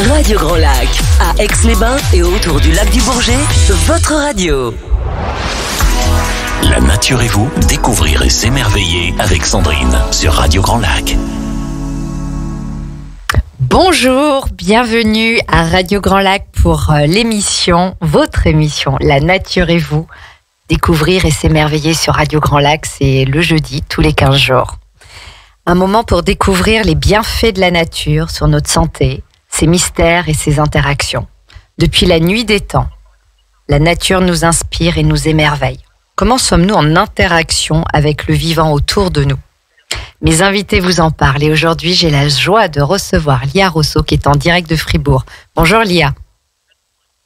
Radio Grand Lac, à Aix-les-Bains et autour du lac du Bourget, votre radio. La nature et vous, découvrir et s'émerveiller avec Sandrine sur Radio Grand Lac. Bonjour, bienvenue à Radio Grand Lac pour l'émission, votre émission, La nature et vous. Découvrir et s'émerveiller sur Radio Grand Lac, c'est le jeudi, tous les 15 jours. Un moment pour découvrir les bienfaits de la nature sur notre santé, ses mystères et ses interactions. Depuis la nuit des temps, la nature nous inspire et nous émerveille. Comment sommes-nous en interaction avec le vivant autour de nous ? Mes invités vous en parlent et aujourd'hui, j'ai la joie de recevoir Lia Rosso qui est en direct de Fribourg. Bonjour Lia.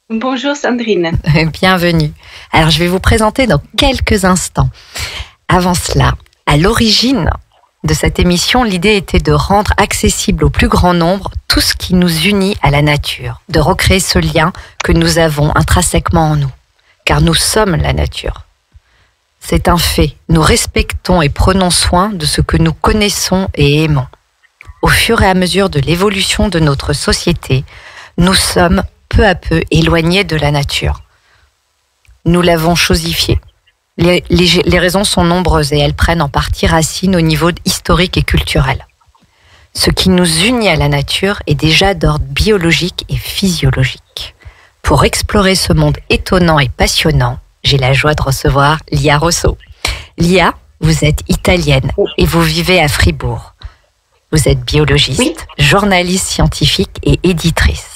Bonjour Sandrine. Bienvenue. Alors, je vais vous présenter dans quelques instants. Avant cela, à l'origine de cette émission, l'idée était de rendre accessible au plus grand nombre tout ce qui nous unit à la nature, de recréer ce lien que nous avons intrinsèquement en nous, car nous sommes la nature. C'est un fait, nous respectons et prenons soin de ce que nous connaissons et aimons. Au fur et à mesure de l'évolution de notre société, nous sommes peu à peu éloignés de la nature. Nous l'avons chosifiée. Les raisons sont nombreuses et elles prennent en partie racine au niveau historique et culturel. Ce qui nous unit à la nature est déjà d'ordre biologique et physiologique. Pour explorer ce monde étonnant et passionnant, j'ai la joie de recevoir Lia Rosso. Lia, vous êtes italienne et vous vivez à Fribourg. Vous êtes biologiste, journaliste scientifique et éditrice.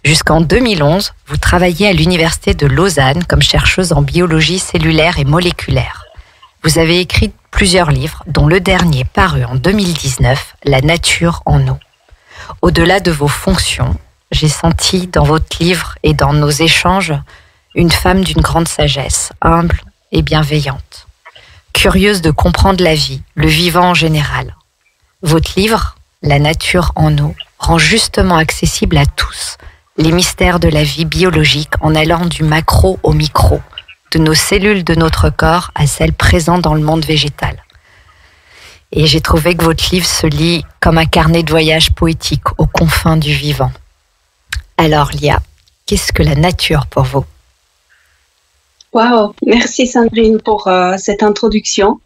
Jusqu'en 2011, vous travaillez à l'Université de Lausanne comme chercheuse en biologie cellulaire et moléculaire. Vous avez écrit plusieurs livres, dont le dernier paru en 2019, La nature en nous. Au-delà de vos fonctions, j'ai senti dans votre livre et dans nos échanges une femme d'une grande sagesse, humble et bienveillante, curieuse de comprendre la vie, le vivant en général. Votre livre, La nature en nous, rend justement accessible à tous les mystères de la vie biologique en allant du macro au micro, de nos cellules de notre corps à celles présentes dans le monde végétal. Et j'ai trouvé que votre livre se lit comme un carnet de voyage poétique aux confins du vivant. Alors Lia, qu'est-ce que la nature pour vous ? Wow, merci Sandrine pour cette introduction.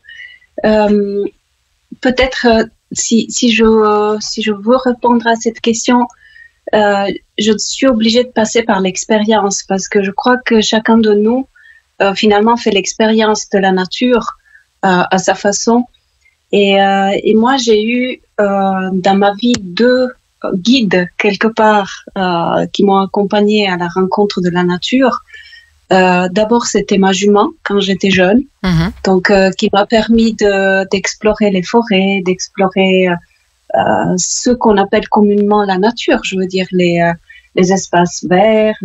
Peut-être si je veux répondre à cette question, je suis obligée de passer par l'expérience parce que je crois que chacun de nous finalement fait l'expérience de la nature à sa façon. Et moi, j'ai eu dans ma vie 2 guides quelque part qui m'ont accompagnée à la rencontre de la nature. D'abord, c'était ma jument quand j'étais jeune, donc qui m'a permis d'explorer les forêts, d'explorer ce qu'on appelle communément la nature. Je veux dire les espaces verts,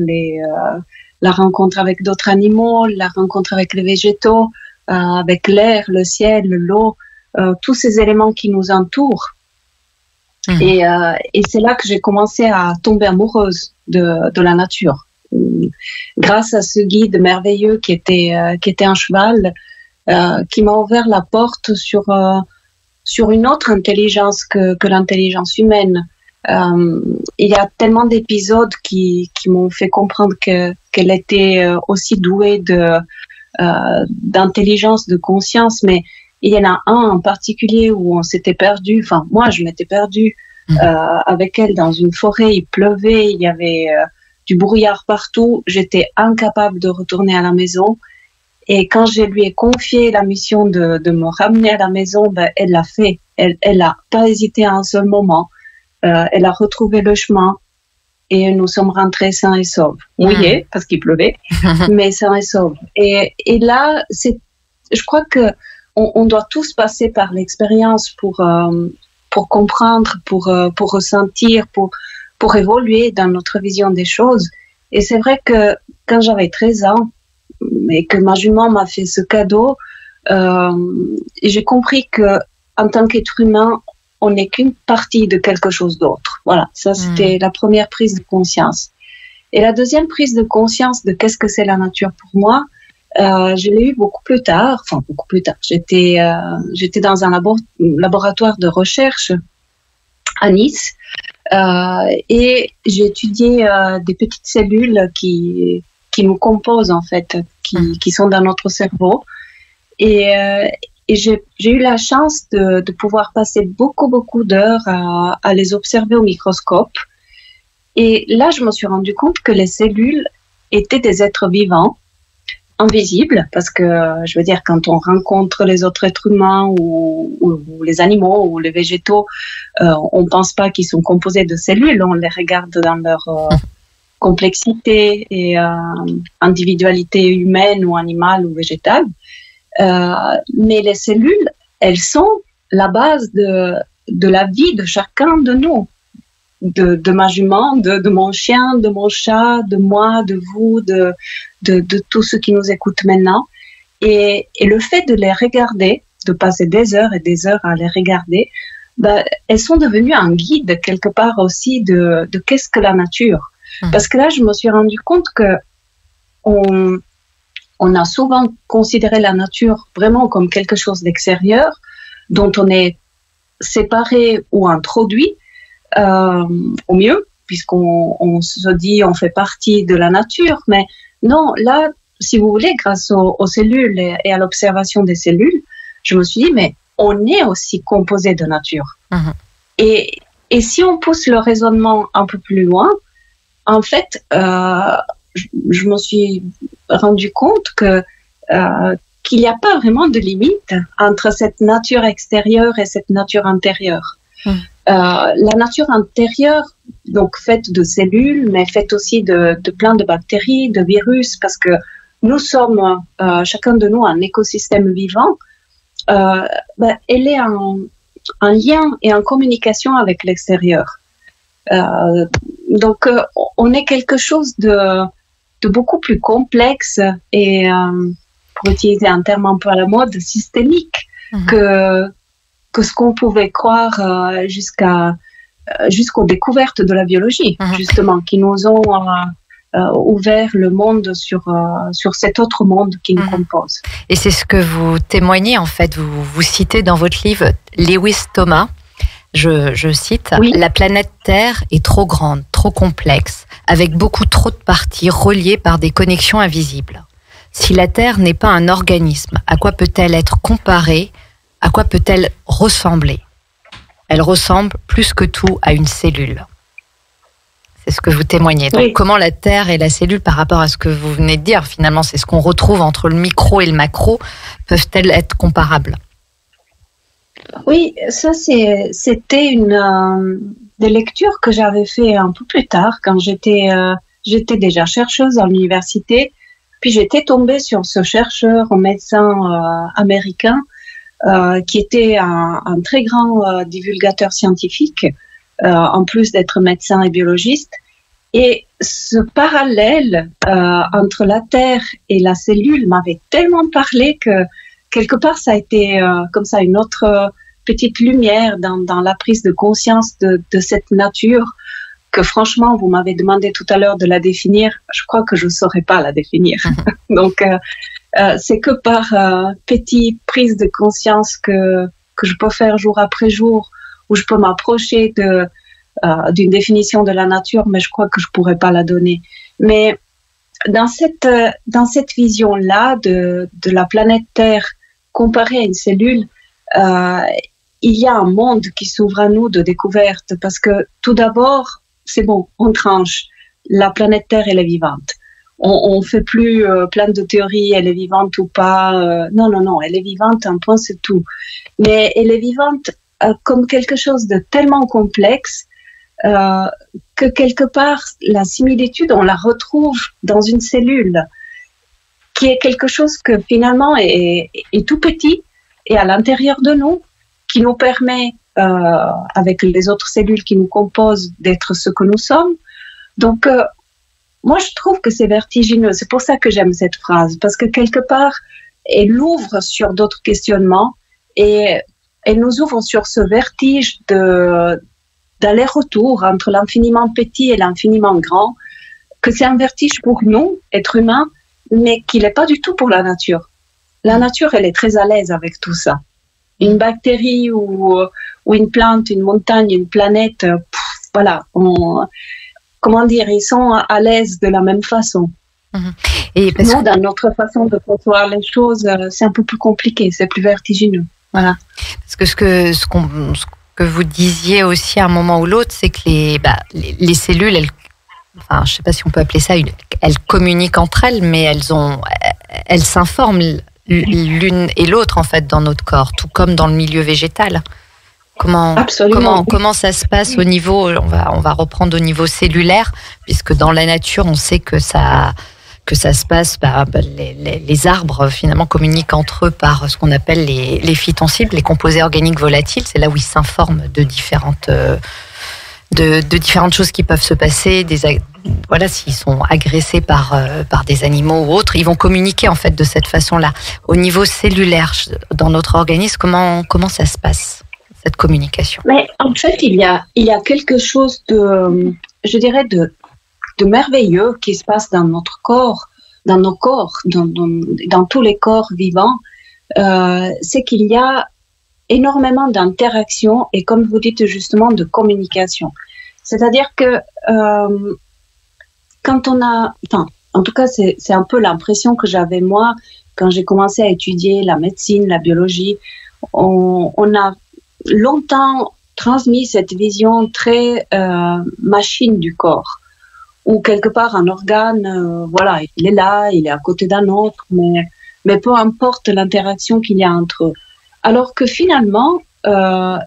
la rencontre avec d'autres animaux, la rencontre avec les végétaux, avec l'air, le ciel, l'eau, tous ces éléments qui nous entourent. Et c'est là que j'ai commencé à tomber amoureuse de la nature. Grâce à ce guide merveilleux qui était un cheval, qui m'a ouvert la porte sur une autre intelligence que l'intelligence humaine. Il y a tellement d'épisodes qui m'ont fait comprendre qu'elle était aussi douée d'intelligence, de conscience, mais il y en a un en particulier où on s'était perdu, enfin moi je m'étais perdue avec elle dans une forêt, il pleuvait, il y avait du brouillard partout, j'étais incapable de retourner à la maison. Et quand je lui ai confié la mission de me ramener à la maison, elle l'a fait. Elle a pas hésité un seul moment. Elle a retrouvé le chemin et nous sommes rentrés sains et saufs. Mouillés, parce qu'il pleuvait, mais sains et saufs. Et là, je crois que on doit tous passer par l'expérience pour comprendre, pour ressentir, pour évoluer dans notre vision des choses. Et c'est vrai que quand j'avais 13 ans, et que ma jument m'a fait ce cadeau, j'ai compris que en tant qu'être humain, on n'est qu'une partie de quelque chose d'autre. Voilà, ça c'était la première prise de conscience. Et la deuxième prise de conscience de qu'est-ce que c'est la nature pour moi, je l'ai eu beaucoup plus tard. J'étais dans un laboratoire de recherche à Nice, Et j'ai étudié des petites cellules qui nous composent en fait, qui sont dans notre cerveau. Et j'ai eu la chance de pouvoir passer beaucoup d'heures à les observer au microscope. Et là, je me suis rendu compte que les cellules étaient des êtres vivants, invisibles, parce que, je veux dire, quand on rencontre les autres êtres humains ou les animaux ou les végétaux, on ne pense pas qu'ils sont composés de cellules, on les regarde dans leur complexité et individualité humaine ou animale ou végétale. Mais les cellules, elles sont la base de la vie de chacun de nous. De ma jument, de mon chien, de mon chat, de moi, de vous, de tous ceux qui nous écoutent maintenant. Et le fait de les regarder, de passer des heures et des heures à les regarder, elles sont devenues un guide quelque part aussi de qu'est-ce que la nature. Parce que là, je me suis rendu compte que on a souvent considéré la nature vraiment comme quelque chose d'extérieur, dont on est séparé ou introduit, au mieux, puisqu'on se dit on fait partie de la nature, mais non, là, si vous voulez, grâce aux cellules et à l'observation des cellules, je me suis dit, mais on est aussi composé de nature. Et si on pousse le raisonnement un peu plus loin, en fait, je me suis rendu compte qu'il n'y a pas vraiment de limite entre cette nature extérieure et cette nature intérieure. La nature intérieure, donc faite de cellules, mais faite aussi de plein de bactéries, de virus, parce que nous sommes, chacun de nous, un écosystème vivant, elle est en lien et en communication avec l'extérieur. Donc, on est quelque chose de beaucoup plus complexe et, pour utiliser un terme un peu à la mode, systémique que ce qu'on pouvait croire jusqu'aux découvertes de la biologie, justement, qui nous ont ouvert le monde sur cet autre monde qui nous compose. Et c'est ce que vous témoignez, en fait, vous citez dans votre livre Lewis Thomas, je cite, « La planète Terre est trop grande, trop complexe, avec beaucoup trop de parties reliées par des connexions invisibles. Si la Terre n'est pas un organisme, à quoi peut-elle être comparée ? À quoi peut-elle ressembler ? Elle ressemble plus que tout à une cellule. » C'est ce que vous témoignez. Donc, comment la Terre et la cellule, par rapport à ce que vous venez de dire, finalement, c'est ce qu'on retrouve entre le micro et le macro, peuvent-elles être comparables ? Oui, ça c'était une des lectures que j'avais fait un peu plus tard, quand j'étais déjà chercheuse à l'université. Puis j'étais tombée sur ce chercheur, un médecin américain, qui était un très grand divulgateur scientifique, en plus d'être médecin et biologiste. Et ce parallèle entre la Terre et la cellule m'avait tellement parlé que quelque part ça a été comme ça une autre petite lumière dans la prise de conscience de cette nature que franchement vous m'avez demandé tout à l'heure de la définir. Je crois que je ne saurais pas la définir. Donc c'est que par petite prise de conscience que je peux faire jour après jour, où je peux m'approcher d'une définition de la nature, mais je crois que je pourrais pas la donner. Mais dans cette vision-là de la planète Terre comparée à une cellule, il y a un monde qui s'ouvre à nous de découverte, parce que tout d'abord, c'est bon, on tranche. La planète Terre, elle est vivante. On fait plus plein de théories, elle est vivante ou pas. Non, elle est vivante, un point, c'est tout. Mais elle est vivante comme quelque chose de tellement complexe que quelque part, la similitude, on la retrouve dans une cellule, qui est quelque chose que finalement est tout petit et à l'intérieur de nous, qui nous permet, avec les autres cellules qui nous composent, d'être ce que nous sommes. Donc, moi, je trouve que c'est vertigineux. C'est pour ça que j'aime cette phrase, parce que quelque part, elle ouvre sur d'autres questionnements et elle nous ouvre sur ce vertige d'aller-retour entre l'infiniment petit et l'infiniment grand, que c'est un vertige pour nous, êtres humains, mais qu'il n'est pas du tout pour la nature. La nature, elle est très à l'aise avec tout ça. Une bactérie ou une plante, une montagne, une planète, voilà, comment dire, ils sont à l'aise de la même façon. Et nous, dans notre façon de concevoir les choses, c'est un peu plus compliqué, c'est plus vertigineux. Voilà. Parce que ce que vous disiez aussi à un moment ou l'autre, c'est que les cellules, je ne sais pas si on peut appeler ça, elles communiquent entre elles, mais elles s'informent l'une et l'autre en fait dans notre corps, tout comme dans le milieu végétal. Comment ça se passe au niveau, on va reprendre au niveau cellulaire, puisque dans la nature, on sait que ça se passe, les arbres finalement communiquent entre eux par ce qu'on appelle les phytoncytes, les composés organiques volatiles. C'est là où ils s'informent de différentes choses qui peuvent se passer. S'ils sont agressés par des animaux ou autres, ils vont communiquer en fait de cette façon-là. Au niveau cellulaire, dans notre organisme, comment ça se passe, cette communication? Mais en fait, il y a quelque chose je dirais de merveilleux qui se passe dans notre corps, dans nos corps, dans tous les corps vivants, c'est qu'il y a énormément d'interactions et, comme vous dites justement, de communication. C'est-à-dire que quand en tout cas, c'est un peu l'impression que j'avais moi quand j'ai commencé à étudier la médecine, la biologie. On a longtemps transmis cette vision très machine du corps, où quelque part un organe, il est là, il est à côté d'un autre, mais peu importe l'interaction qu'il y a entre eux. Alors que finalement,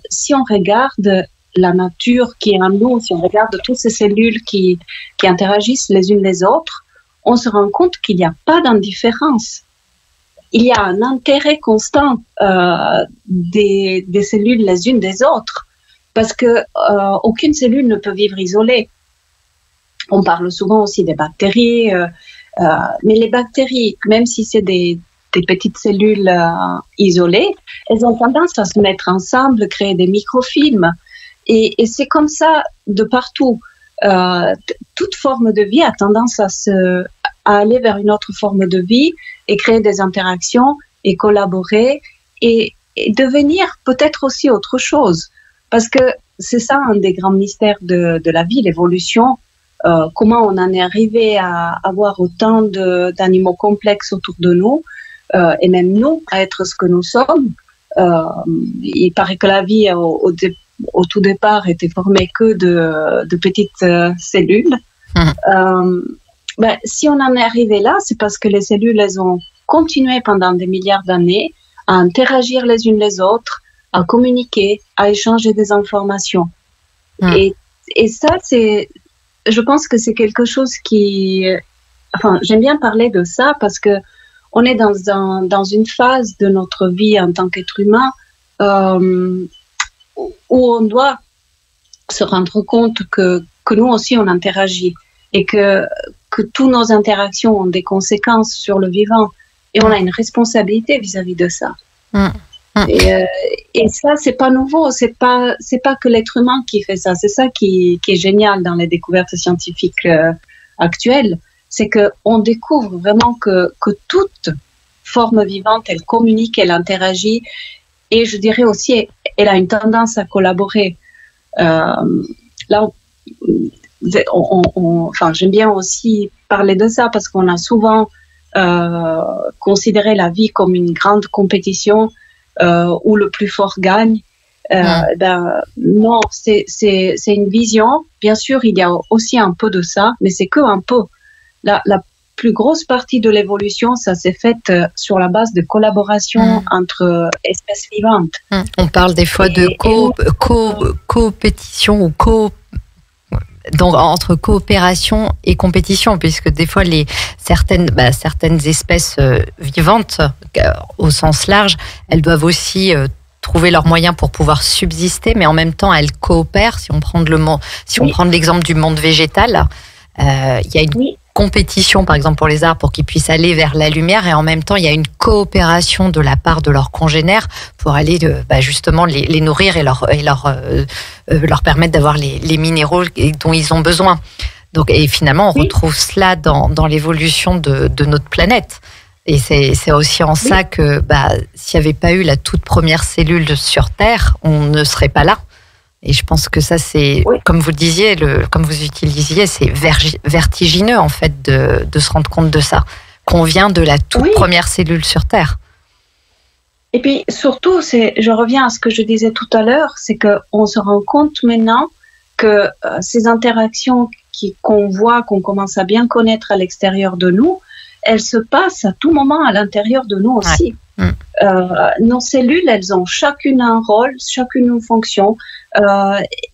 si on regarde la nature qui est en nous, si on regarde toutes ces cellules qui interagissent les unes les autres, on se rend compte qu'il n'y a pas d'indifférence. Il y a un intérêt constant des cellules les unes des autres, parce que aucune cellule ne peut vivre isolée. On parle souvent aussi des bactéries, mais les bactéries, même si c'est des petites cellules isolées, elles ont tendance à se mettre ensemble, créer des microfilms. Et c'est comme ça de partout. Toute forme de vie a tendance à aller vers une autre forme de vie et créer des interactions et collaborer et devenir peut-être aussi autre chose. Parce que c'est ça un des grands mystères de la vie, l'évolution. Comment on en est arrivé à avoir autant d'animaux complexes autour de nous, et même nous, à être ce que nous sommes. Il paraît que la vie, au tout départ, était formée que de petites cellules. Si on en est arrivé là, c'est parce que les cellules, elles ont continué pendant des milliards d'années à interagir les unes les autres, à communiquer, à échanger des informations. Et ça, je pense que c'est quelque chose j'aime bien parler de ça parce que on est dans une phase de notre vie en tant qu'être humain où on doit se rendre compte que nous aussi on interagit et que toutes nos interactions ont des conséquences sur le vivant et on a une responsabilité vis-à-vis de ça. Et ça, c'est pas nouveau, c'est pas que l'être humain qui fait ça. C'est ça qui est génial dans les découvertes scientifiques actuelles, c'est que on découvre vraiment que toute forme vivante, elle communique, elle interagit, et je dirais aussi, elle a une tendance à collaborer. Là, j'aime bien aussi parler de ça parce qu'on a souvent considéré la vie comme une grande compétition. Où le plus fort gagne. Non, c'est une vision. Bien sûr, il y a aussi un peu de ça, mais c'est que un peu. La plus grosse partie de l'évolution, ça s'est fait sur la base de collaboration entre espèces vivantes. On parle des fois de compétition ou donc entre coopération et compétition, puisque des fois certaines espèces vivantes, au sens large, elles doivent aussi trouver leurs moyens pour pouvoir subsister, mais en même temps elles coopèrent. Si on prend l'exemple du monde végétal, il y a une compétition, par exemple pour les arbres, pour qu'ils puissent aller vers la lumière, et en même temps il y a une coopération de la part de leurs congénères pour aller justement les nourrir et leur permettre d'avoir les minéraux dont ils ont besoin. Donc, et finalement on retrouve cela dans l'évolution de notre planète. Et c'est aussi en ça que s'il n'y avait pas eu la toute première cellule sur Terre, on ne serait pas là. Et je pense que ça, c'est, comme vous le disiez, comme vous utilisiez, c'est vertigineux, en fait, de se rendre compte de ça, qu'on vient de la toute première cellule sur Terre. Et puis, surtout, je reviens à ce que je disais tout à l'heure, c'est qu'on se rend compte maintenant que ces interactions qu'on voit, qu'on commence à bien connaître à l'extérieur de nous, elles se passent à tout moment à l'intérieur de nous aussi. Nos cellules, elles ont chacune un rôle, chacune une fonction.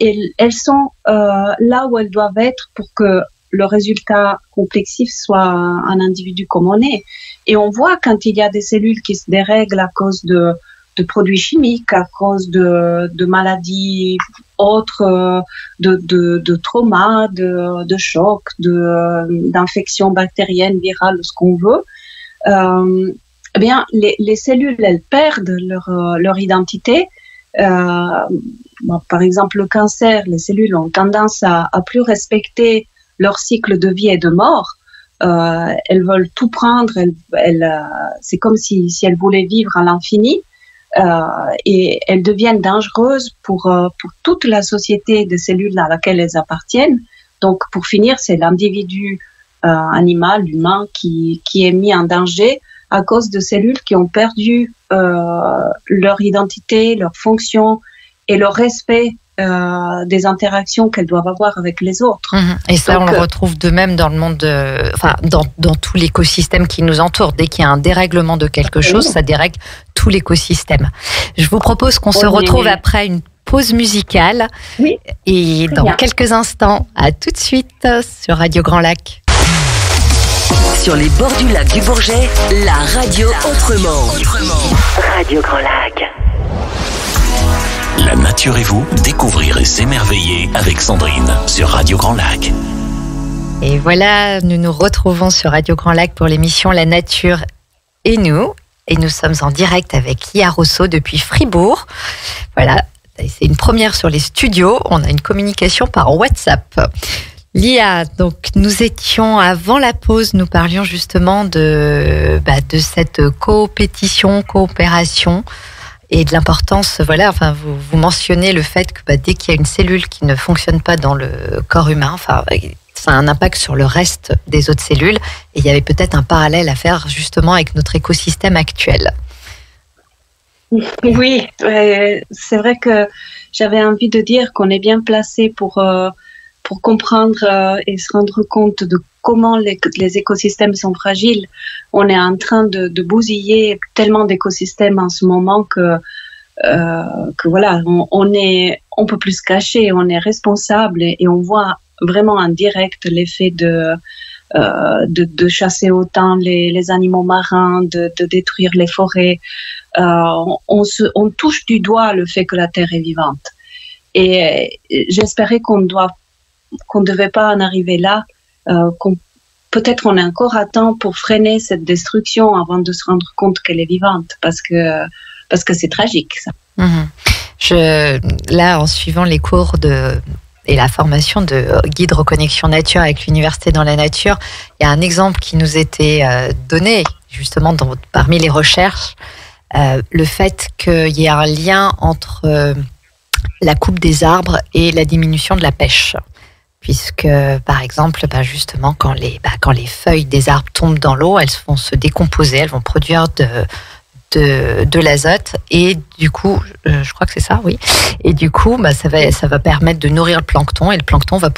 Et elles sont là où elles doivent être pour que le résultat complexif soit un individu comme on est. Et on voit quand il y a des cellules qui se dérèglent à cause de produits chimiques, à cause de maladies autres, de traumas, de chocs, d'infections bactériennes, virales, ce qu'on veut. Eh bien, les cellules, elles perdent leur identité. Par exemple, le cancer, les cellules ont tendance à plus respecter leur cycle de vie et de mort. Elles veulent tout prendre. C'est comme si elles voulaient vivre à l'infini. Et elles deviennent dangereuses pour toute la société de cellules à laquelle elles appartiennent. Donc, pour finir, c'est l'individu animal, humain, qui est mis en danger à cause de cellules qui ont perdu leur identité, leur fonction et leur respect des interactions qu'elles doivent avoir avec les autres. Et ça, on le retrouve de même dans le monde, dans tout l'écosystème qui nous entoure. Dès qu'il y a un dérèglement de quelque chose, ça dérègle tout l'écosystème. Je vous propose qu'on se retrouve après une pause musicale. Oui. Et dans quelques instants, à tout de suite sur Radio Grand Lac. Sur les bords du lac du Bourget, la radio autrement. Radio Grand Lac. La nature et vous, découvrir et s'émerveiller avec Sandrine sur Radio Grand Lac. Et voilà, nous nous retrouvons sur Radio Grand Lac pour l'émission La Nature et nous. Et nous sommes en direct avec Lia Rosso depuis Fribourg. Voilà, c'est une première sur les studios. On a une communication par WhatsApp. Lia, donc nous étions avant la pause, nous parlions justement de cette coopération et de l'importance. Voilà, enfin vous mentionnez le fait que dès qu'il y a une cellule qui ne fonctionne pas dans le corps humain, ça a un impact sur le reste des autres cellules. Et il y avait peut-être un parallèle à faire justement avec notre écosystème actuel. Oui, c'est vrai que j'avais envie de dire qu'on est bien placé pour comprendre et se rendre compte de comment les écosystèmes sont fragiles. On est en train de bousiller tellement d'écosystèmes en ce moment que voilà, on peut plus se cacher, on est responsable et on voit vraiment en direct l'effet de chasser autant les animaux marins, de détruire les forêts. On touche du doigt le fait que la Terre est vivante. Et j'espérais qu'on ne devait pas en arriver là, peut-être on est encore à temps pour freiner cette destruction avant de se rendre compte qu'elle est vivante, parce que c'est tragique, ça. Là, en suivant les cours et la formation de guide reconnexion nature avec l'Université dans la nature, il y a un exemple qui nous était donné, justement, parmi les recherches, le fait qu'il y ait un lien entre la coupe des arbres et la diminution de la pêche. Puisque, par exemple, justement, quand les feuilles des arbres tombent dans l'eau, elles vont se décomposer, elles vont produire de l'azote, et du coup, je crois que c'est ça, oui. Et du coup, ça va permettre de nourrir le plancton, et le plancton va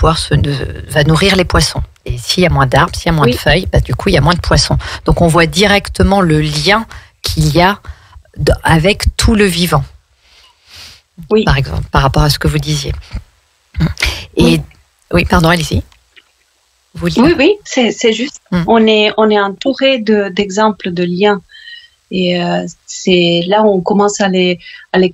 nourrir les poissons. Et s'il y a moins d'arbres, s'il y a moins de feuilles, du coup, il y a moins de poissons. Donc, on voit directement le lien qu'il y a avec tout le vivant. Oui. Par exemple, par rapport à ce que vous disiez. Et oui, pardon, allez-y. Oui, c'est juste. On est entouré d'exemples de liens. Et c'est là où on commence à les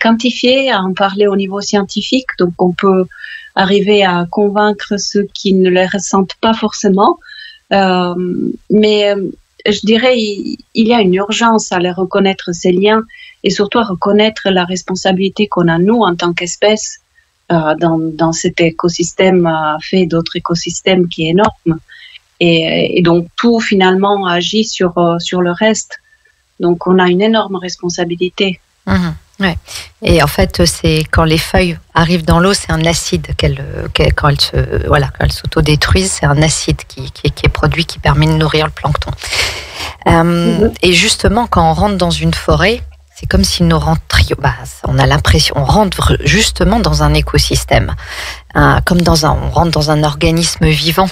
quantifier, à en parler au niveau scientifique. Donc, on peut arriver à convaincre ceux qui ne les ressentent pas forcément. Mais je dirais, il y a une urgence à les reconnaître, ces liens, et surtout à reconnaître la responsabilité qu'on a, nous, en tant qu'espèce, dans cet écosystème fait d'autres écosystèmes qui est énorme. Et donc, tout, finalement, agit sur le reste. Donc, on a une énorme responsabilité. Ouais. Et en fait, c'est quand les feuilles arrivent dans l'eau, c'est un acide quand elles s'autodétruisent, c'est un acide qui est produit, qui permet de nourrir le plancton. Et justement, quand on rentre dans une forêt, c'est comme si nous rentrions. On a l'impression, on rentre justement dans un écosystème, on rentre dans un organisme vivant.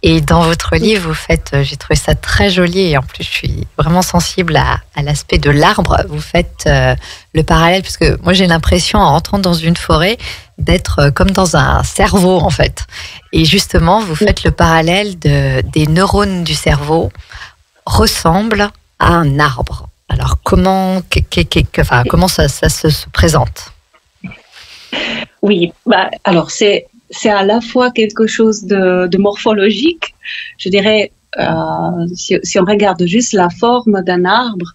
Et dans votre livre, vous faites, j'ai trouvé ça très joli, et en plus, je suis vraiment sensible à l'aspect de l'arbre. Vous faites le parallèle, parce que moi, j'ai l'impression, en rentrant dans une forêt, d'être comme dans un cerveau, en fait. Et justement, vous faites le parallèle des neurones du cerveau ressemblent à un arbre. Alors, comment ça se présente? Oui, alors c'est à la fois quelque chose de morphologique. Je dirais, si on regarde juste la forme d'un arbre,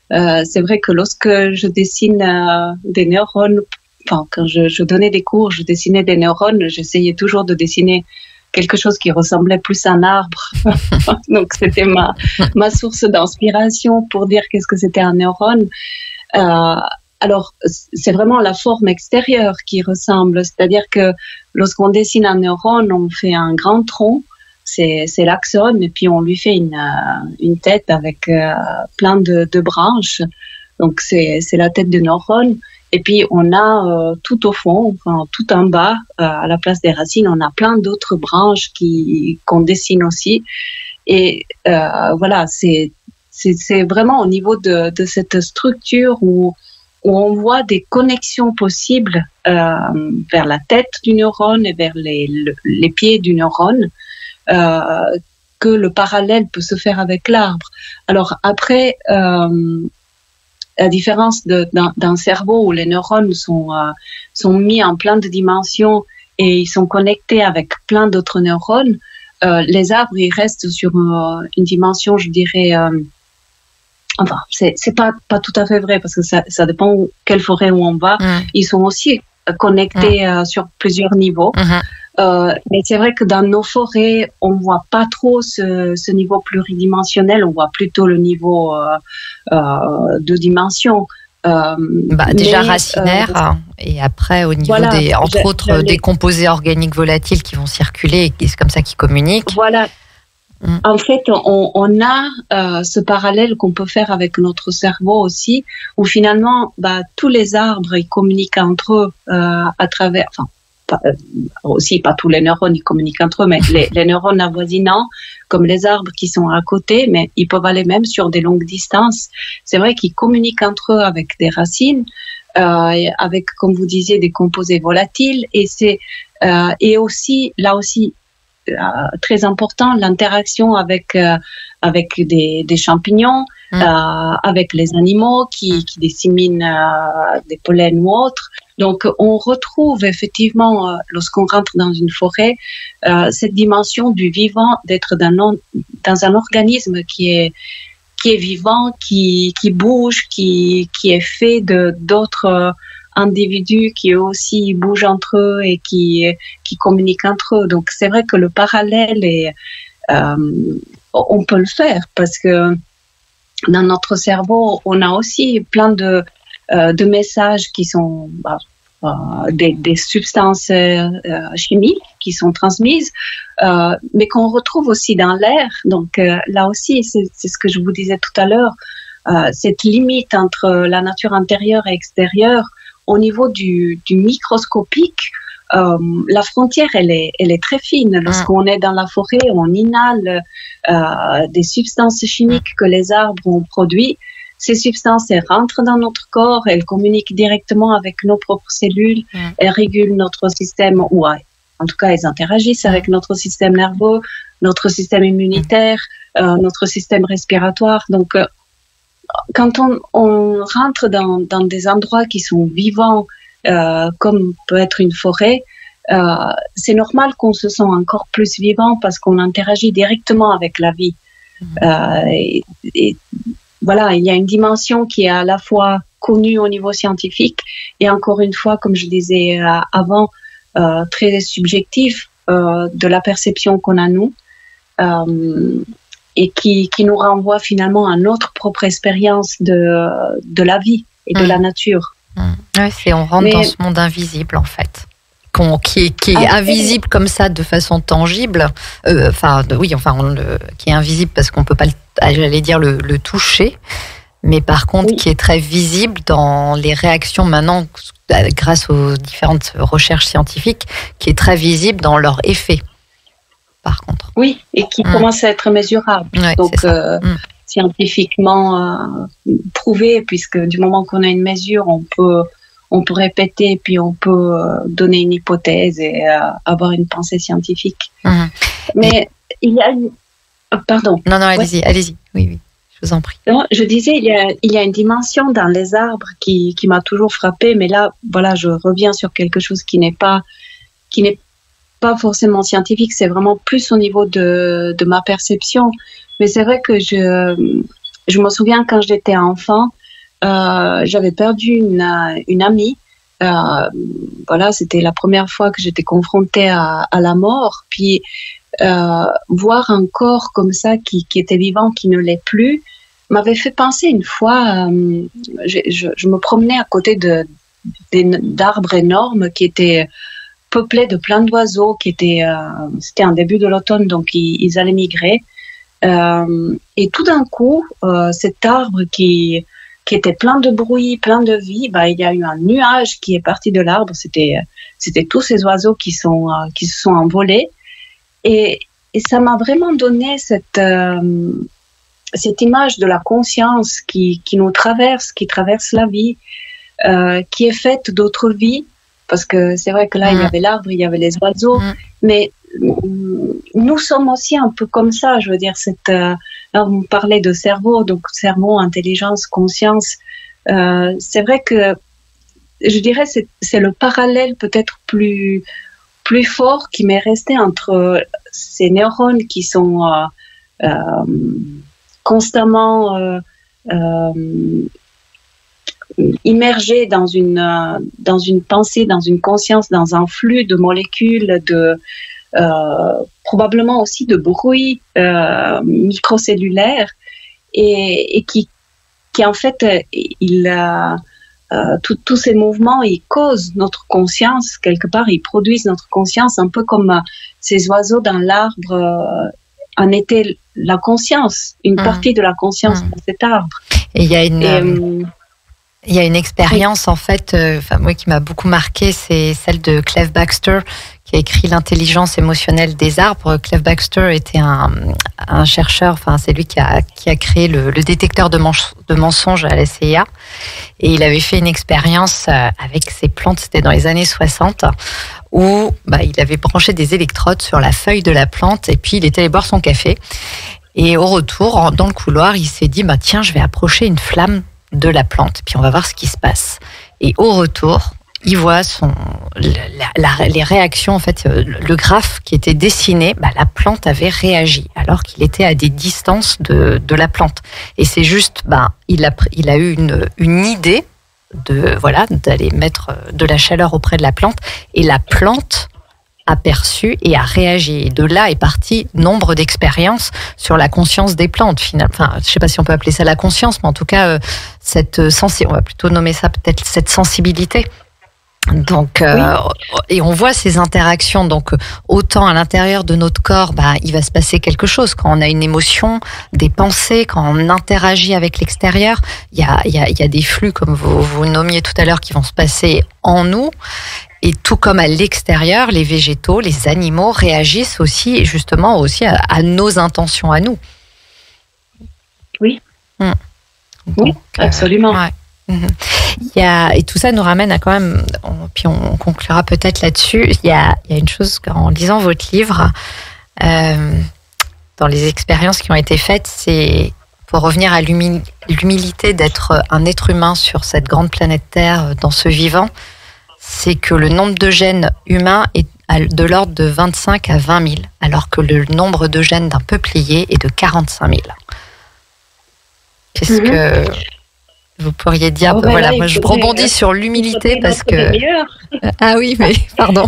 c'est vrai que lorsque je dessine des neurones, quand je donnais des cours, je dessinais des neurones, j'essayais toujours de dessiner quelque chose qui ressemblait plus à un arbre. Donc, c'était ma source d'inspiration pour dire qu'est-ce que c'était un neurone. Alors, c'est vraiment la forme extérieure qui ressemble. C'est-à-dire que lorsqu'on dessine un neurone, on fait un grand tronc, c'est l'axone, et puis on lui fait une tête avec plein de branches. Donc, c'est la tête de neurone. Et puis, on a tout au fond, tout en bas, à la place des racines, on a plein d'autres branches qu'on dessine aussi. Et voilà, c'est vraiment au niveau de cette structure où on voit des connexions possibles vers la tête du neurone et vers les pieds du neurone, que le parallèle peut se faire avec l'arbre. Alors après, la différence d'un cerveau où les neurones sont mis en plein de dimensions et ils sont connectés avec plein d'autres neurones, les arbres, ils restent sur une dimension, je dirais, enfin, c'est pas tout à fait vrai, parce que ça dépend quelle forêt où on va. Ils sont aussi connectés sur plusieurs niveaux. Mais c'est vrai que dans nos forêts, on voit pas trop ce niveau pluridimensionnel, on voit plutôt le niveau de dimension. Déjà racinaire, et après au niveau entre autres des composés organiques volatiles qui vont circuler, et c'est comme ça qu'ils communiquent. Voilà. En fait, on a ce parallèle qu'on peut faire avec notre cerveau aussi, où finalement, tous les arbres, ils communiquent entre eux à travers, aussi pas tous les neurones, ils communiquent entre eux, mais les neurones avoisinants, comme les arbres qui sont à côté, mais ils peuvent aller même sur des longues distances. C'est vrai qu'ils communiquent entre eux avec des racines, avec, comme vous disiez, des composés volatiles, et aussi, là aussi, très important, l'interaction avec des champignons, avec les animaux qui disséminent des pollens ou autres. Donc, on retrouve effectivement, lorsqu'on rentre dans une forêt, cette dimension du vivant, d'être dans un organisme qui est vivant, qui bouge, qui est fait d'autres individus qui eux aussi bougent entre eux et qui communiquent entre eux. Donc, c'est vrai que le parallèle on peut le faire, parce que dans notre cerveau, on a aussi plein de messages qui sont des substances chimiques qui sont transmises, mais qu'on retrouve aussi dans l'air. Donc là aussi, c'est ce que je vous disais tout à l'heure, cette limite entre la nature intérieure et extérieure, au niveau du microscopique, la frontière, elle est très fine. Lorsqu'on est dans la forêt, on inhale des substances chimiques que les arbres ont produites. Ces substances, elles rentrent dans notre corps, elles communiquent directement avec nos propres cellules, elles régulent notre système, ou en tout cas, elles interagissent avec notre système nerveux, notre système immunitaire, notre système respiratoire. Donc, quand on rentre dans des endroits qui sont vivants, comme peut être une forêt, c'est normal qu'on se sent encore plus vivant parce qu'on interagit directement avec la vie. Et voilà, il y a une dimension qui est à la fois connue au niveau scientifique et encore une fois, comme je disais avant, très subjectif de la perception qu'on a nous, et qui nous renvoie finalement à notre propre expérience de la vie et de la nature. Ouais, on rentre dans ce monde invisible, en fait. Qui est invisible comme ça, de façon tangible. Qui est invisible parce qu'on ne peut pas, le toucher. Mais par contre, qui est très visible dans les réactions maintenant, grâce aux différentes recherches scientifiques, qui est très visible dans leur effet, par contre. Oui, et qui commence à être mesurable. Ouais, donc, scientifiquement prouvé, puisque du moment qu'on a une mesure, on peut répéter, puis on peut donner une hypothèse et avoir une pensée scientifique. Mais il y a une... Pardon. Non, allez-y. Oui, je vous en prie. Non, je disais, il y a une dimension dans les arbres qui m'a toujours frappée, mais là, voilà, je reviens sur quelque chose qui n'est pas forcément scientifique, c'est vraiment plus au niveau de ma perception. Mais c'est vrai que je me souviens quand j'étais enfant, j'avais perdu une amie. Voilà, c'était la première fois que j'étais confrontée à la mort. Puis voir un corps comme ça qui était vivant, qui ne l'est plus, m'avait fait penser une fois. Je me promenais à côté d'arbres énormes qui étaient peuplés de plein d'oiseaux. C'était un début de l'automne, donc ils allaient migrer. Et tout d'un coup, cet arbre qui était plein de bruit, plein de vie, il y a eu un nuage qui est parti de l'arbre. C'était tous ces oiseaux qui se sont envolés. Et ça m'a vraiment donné cette image de la conscience qui nous traverse, qui traverse la vie, qui est faite d'autres vies. Parce que c'est vrai que là, il y avait l'arbre, il y avait les oiseaux, mais nous sommes aussi un peu comme ça. Je veux dire, là, on parlait de cerveau, donc cerveau, intelligence, conscience. C'est vrai que je dirais c'est le parallèle peut-être plus fort qui m'est resté entre ces neurones qui sont constamment immergés dans une pensée, dans une conscience, dans un flux de molécules, probablement aussi de bruit microcellulaire, et qui en fait, tous ces mouvements, ils causent notre conscience quelque part, ils produisent notre conscience, un peu comme ces oiseaux dans l'arbre en étaient la conscience, une partie de la conscience de cet arbre. Et il y a une expérience, en fait, moi qui m'a beaucoup marquée, c'est celle de Clive Baxter, qui a écrit L'intelligence émotionnelle des arbres. Clive Baxter était un chercheur, c'est lui qui a créé le détecteur de mensonges à la CIA. Et il avait fait une expérience avec ses plantes, c'était dans les années 60, où il avait branché des électrodes sur la feuille de la plante, et puis il était allé boire son café. Et au retour, dans le couloir, il s'est dit, tiens, je vais approcher une flamme de la plante, puis on va voir ce qui se passe. Et au retour, il voit les réactions, en fait, le graphe qui était dessiné, la plante avait réagi, alors qu'il était à des distances de la plante. Et c'est juste, il a eu une idée d'aller mettre de la chaleur auprès de la plante, et la plante a perçu et a réagi. Et de là est parti nombre d'expériences sur la conscience des plantes, finalement. Je ne sais pas si on peut appeler ça la conscience, mais en tout cas, on va plutôt nommer ça peut-être cette sensibilité. Donc, et on voit ces interactions. Donc, autant à l'intérieur de notre corps, il va se passer quelque chose quand on a une émotion, des pensées, quand on interagit avec l'extérieur. Il y a des flux, comme vous nommiez tout à l'heure, qui vont se passer en nous. Et tout comme à l'extérieur, les végétaux, les animaux réagissent aussi, justement, aussi à nos intentions à nous. Oui. Donc, oui, absolument. Et tout ça nous ramène à quand même, puis on conclura peut-être là-dessus, il y a une chose, en lisant votre livre, dans les expériences qui ont été faites, c'est pour revenir à l'humilité d'être un être humain sur cette grande planète Terre, dans ce vivant, c'est que le nombre de gènes humains est de l'ordre de 25 à 20 000, alors que le nombre de gènes d'un peuplier est de 45 000. Qu'est-ce que vous pourriez dire? Moi je rebondis sur l'humilité parce que... Ah oui, mais pardon.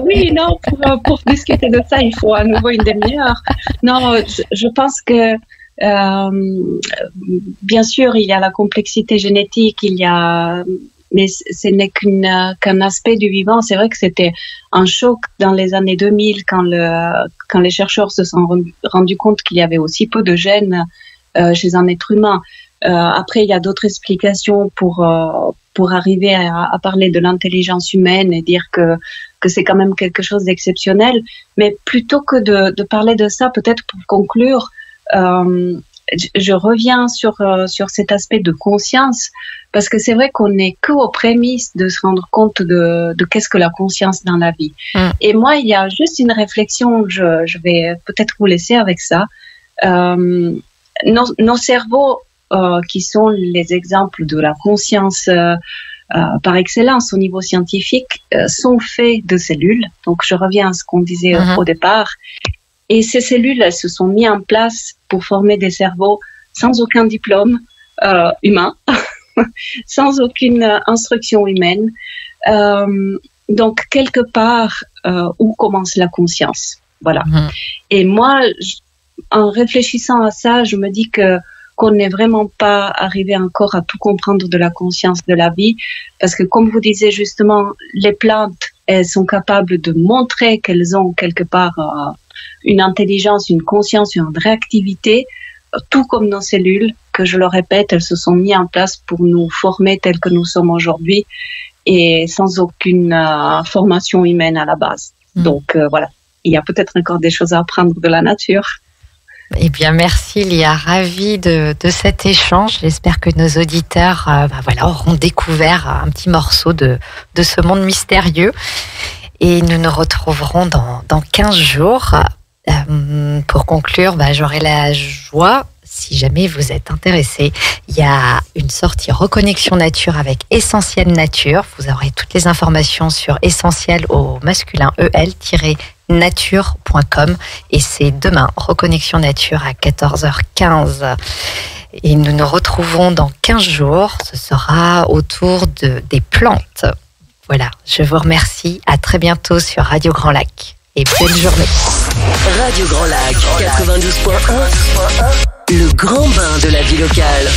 Oui, non, pour discuter de ça, il faut à nouveau une demi-heure. Non, je pense que bien sûr, il y a la complexité génétique, il y a mais ce n'est qu'un aspect du vivant. C'est vrai que c'était un choc dans les années 2000 quand les chercheurs se sont rendus compte qu'il y avait aussi peu de gènes chez un être humain. Après, il y a d'autres explications pour arriver à parler de l'intelligence humaine et dire que c'est quand même quelque chose d'exceptionnel. Mais plutôt que de parler de ça, peut-être pour conclure, je reviens sur cet aspect de conscience, parce que c'est vrai qu'on n'est qu'aux prémices de se rendre compte de qu'est-ce que la conscience dans la vie. Et moi, il y a juste une réflexion, je vais peut-être vous laisser avec ça. Nos cerveaux, qui sont les exemples de la conscience par excellence au niveau scientifique, sont faits de cellules. Donc, je reviens à ce qu'on disait au départ. Et ces cellules, elles se sont mises en place pour former des cerveaux sans aucun diplôme humain, sans aucune instruction humaine. Donc, quelque part, où commence la conscience? Voilà. Et moi, en réfléchissant à ça, je me dis qu'on n'est vraiment pas arrivé encore à tout comprendre de la conscience de la vie, parce que comme vous disiez justement, les plantes, elles sont capables de montrer qu'elles ont quelque part une intelligence, une conscience, une réactivité, tout comme nos cellules, que je le répète, elles se sont mises en place pour nous former tels que nous sommes aujourd'hui et sans aucune formation humaine à la base. Donc voilà, il y a peut-être encore des choses à apprendre de la nature. Eh bien, merci Lia, ravie de cet échange. J'espère que nos auditeurs auront découvert un petit morceau de ce monde mystérieux. Et nous nous retrouverons dans 15 jours. Pour conclure, j'aurai la joie, si jamais vous êtes intéressé, il y a une sortie Reconnexion Nature avec Essentiel Nature. Vous aurez toutes les informations sur Essentiel au masculin el-nature.com et c'est demain, Reconnexion Nature à 14h15. Et nous nous retrouverons dans 15 jours. Ce sera autour des plantes. Voilà, je vous remercie. À très bientôt sur Radio Grand Lac. Et belle journée. Radio Grand Lac, 92.1, le grand bain de la vie locale.